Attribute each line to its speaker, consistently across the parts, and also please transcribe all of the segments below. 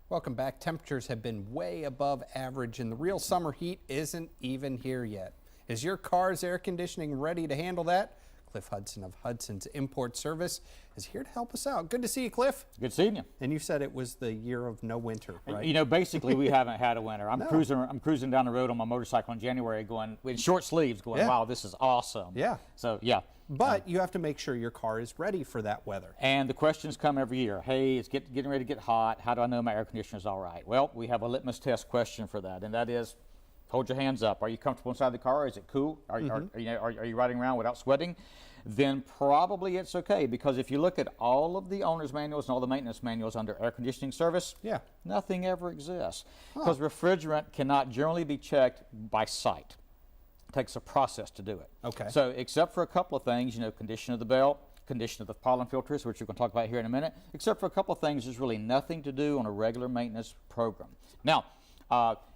Speaker 1: Welcome back. Temperatures have been way above average and the real summer heat isn't even here yet. Is your car's air conditioning ready to handle that? Cliff Hudson of Hudson's Import Service is here to help us out. Good to see you, Cliff.
Speaker 2: Good seeing you.
Speaker 1: And you said it was the year of no winter, right?
Speaker 2: You know, basically we haven't had a winter. I'm
Speaker 1: No.
Speaker 2: cruising down the road on my motorcycle in January going in short sleeves going,
Speaker 1: Yeah.
Speaker 2: wow, this is awesome.
Speaker 1: Yeah.
Speaker 2: So, yeah.
Speaker 1: But you have to make sure your car is ready for that weather.
Speaker 2: And the questions come every year. Hey, it's getting ready to get hot. How do I know my air conditioner is all right? Well, we have a litmus test question for that, and that is, hold your hands up. Are you comfortable inside the car? Is it cool? Are you riding around without sweating? Then probably it's okay, because if you look at all of the owner's manuals and all the maintenance manuals under air conditioning service, nothing ever exists. Because refrigerant cannot generally be checked by sight. It takes a process to do it.
Speaker 1: Okay.
Speaker 2: So except for a couple of things, you know, condition of the belt, condition of the pollen filters, which we're going to talk about here in a minute, except for a couple of things, there's really nothing to do on a regular maintenance program. Now,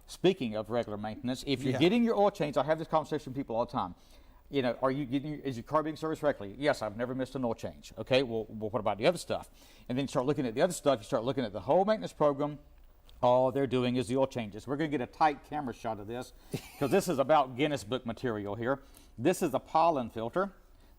Speaker 2: speaking of regular maintenance, if you're getting your oil change, I have this conversation with people all the time. You know, is your car being serviced regularly? Yes, I've never missed an oil change. Okay, well, what about the other stuff? And then you start looking at the other stuff, you start looking at the whole maintenance program. All they're doing is the oil changes. We're going to get a tight camera shot of this because this is about Guinness Book material here. This is a pollen filter.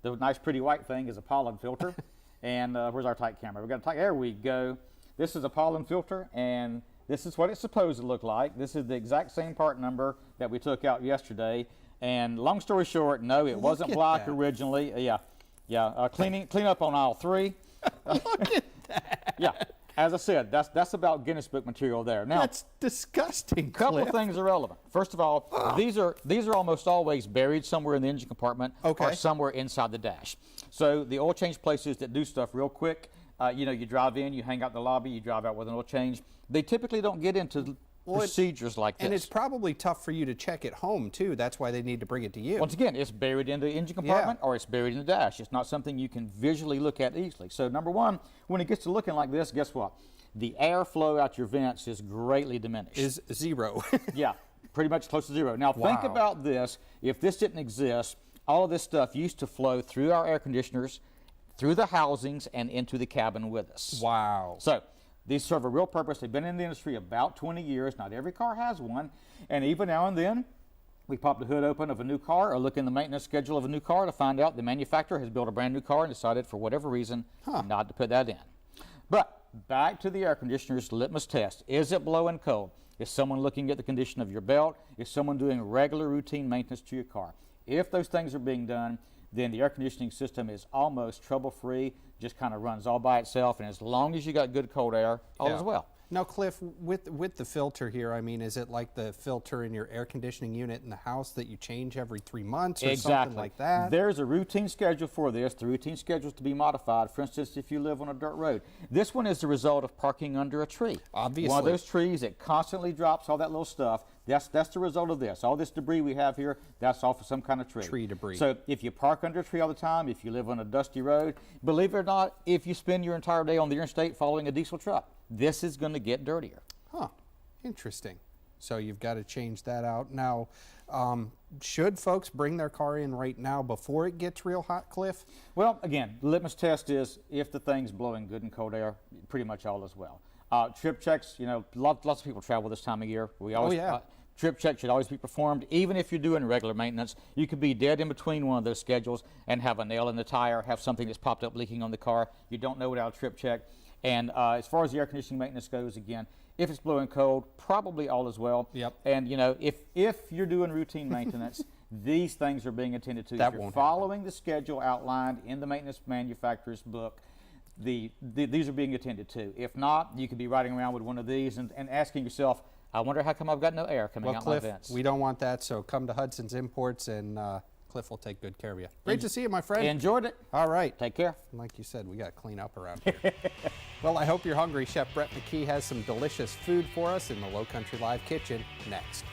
Speaker 2: The nice pretty white thing is a pollen filter. And where's our tight camera? We've got a tight, there we go. This is a pollen filter, and this is what it's supposed to look like. This is the exact same part number that we took out yesterday. And long story short, no, it wasn't black originally. Clean up on aisle 3.
Speaker 1: Look at that.
Speaker 2: Yeah. As I said, that's about Guinness Book material there. Now,
Speaker 1: that's disgusting.
Speaker 2: A couple of things are relevant. First of all, these are almost always buried somewhere in the engine compartment or somewhere inside the dash. So the oil change places that do stuff real quick, you know, you drive in, you hang out in the lobby, you drive out with an oil change. They typically don't get into procedures like this.
Speaker 1: And it's probably tough for you to check at home too. That's why they need to bring it to you.
Speaker 2: Once again, it's buried in the engine compartment or it's buried in the dash. It's not something you can visually look at easily. So number one, when it gets to looking like this, guess what? The airflow out your vents is greatly diminished.
Speaker 1: Is zero.
Speaker 2: Yeah, pretty much close to zero. Now think about this. If this didn't exist, all of this stuff used to flow through our air conditioners, through the housings, and into the cabin with us.
Speaker 1: Wow.
Speaker 2: So these serve a real purpose. They've been in the industry about 20 years. Not every car has one. And even now and then, we pop the hood open of a new car or look in the maintenance schedule of a new car to find out the manufacturer has built a brand new car and decided for whatever reason not to put that in. But back to the air conditioner's litmus test. Is it blowing cold? Is someone looking at the condition of your belt? Is someone doing regular routine maintenance to your car? If those things are being done, then the air conditioning system is almost trouble-free, just kind of runs all by itself, and as long as you got good cold air, all is well.
Speaker 1: Now, Cliff, with the filter here, I mean, is it like the filter in your air conditioning unit in the house that you change every 3 months or something like that?
Speaker 2: There's a routine schedule for this. The routine schedule is to be modified. For instance, if you live on a dirt road. This one is the result of parking under a tree.
Speaker 1: Obviously.
Speaker 2: One of those trees that constantly drops all that little stuff. That's the result of this. All this debris we have here, that's off of some kind of tree.
Speaker 1: Tree debris.
Speaker 2: So if you park under a tree all the time, if you live on a dusty road, believe it or not, if you spend your entire day on the interstate following a diesel truck, this is going to get dirtier.
Speaker 1: Huh. Interesting. So you've got to change that out. Now, should folks bring their car in right now before it gets real hot, Cliff?
Speaker 2: Well, again, the litmus test is if the thing's blowing good and cold air, pretty much all is well. Trip checks, you know, lots of people travel this time of year. We always, trip checks should always be performed. Even if you're doing regular maintenance, you could be dead in between one of those schedules and have a nail in the tire, have something that's popped up leaking on the car. You don't know without a trip check. And as far as the air conditioning maintenance goes, again, if it's blowing cold, probably all is well.
Speaker 1: Yep.
Speaker 2: And, you know, if you're doing routine maintenance, these things are being attended to.
Speaker 1: That
Speaker 2: if you're
Speaker 1: won't
Speaker 2: following the schedule outlined in the maintenance manufacturer's book, these are being attended to. If not, you could be riding around with one of these and asking yourself, I wonder how come I've got no air coming out
Speaker 1: Cliff,
Speaker 2: my vents.
Speaker 1: We don't want that, so come to Hudson's Imports and Cliff will take good care of you. Great to see you, my friend.
Speaker 2: Enjoyed it.
Speaker 1: All right.
Speaker 2: Take care.
Speaker 1: Like you said, we got to clean up around here. Well, I hope you're hungry. Chef Brett McKee has some delicious food for us in the Low Country Live kitchen next.